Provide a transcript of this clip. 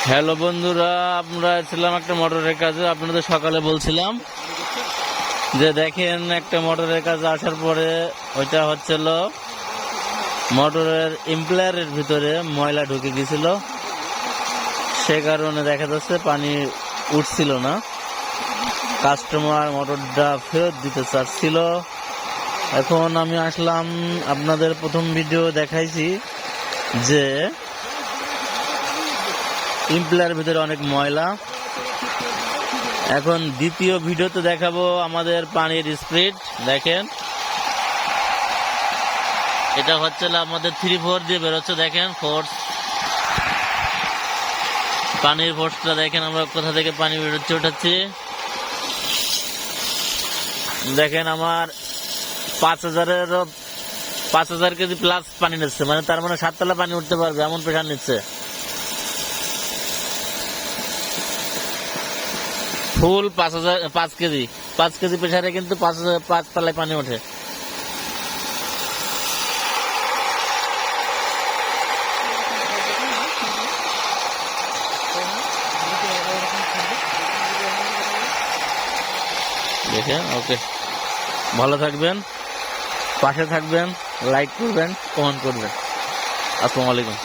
Hello বন্ধুরা, আমরা ছিলাম একটা মোটরের কাজে। আপনাদের সকালে বলছিলাম যে দেখেন একটা মোটরের কাজে আসার পরে ওইটা হচ্ছিল মোটরের ইমপ্লায়ারের ভিতরে ময়লা ঢুকে গেছিল, সে কারণে দেখা যাচ্ছে পানি উঠছিল না। কাস্টমার মোটরটা ফেরত দিতে চাচ্ছিল। এখন আমি আসলাম, আপনাদের প্রথম ভিডিও দেখাইছি যে ইমপ্লায়ারের ভিতরে অনেক ময়লা। এখন দ্বিতীয় ভিডিওতে দেখাবো আমাদের পানির স্পিড। দেখেন এটা হচ্ছে আমাদের 3-4 দিয়ে বেরোচ্ছে। দেখেন ফোর্স, পানির ফোর্সটা দেখেন, আমরা কোথা থেকে পানি বেরোচ্ছে উঠাচ্ছি। দেখেন আমার 5,000 কেজি প্লাস পানি নিচ্ছে, মানে তার মানে 7 তলা পানি উঠতে পারবে এমন প্রেশার নিচ্ছে। ফুল 5 কেজি প্রেসারে কিন্তু 5 তলায় পানি ওঠে। দেখেন, ওকে, ভালো থাকবেন, পাশে থাকবেন, লাইক করবেন, কমেন্ট করবেন। আসসালামু আলাইকুম।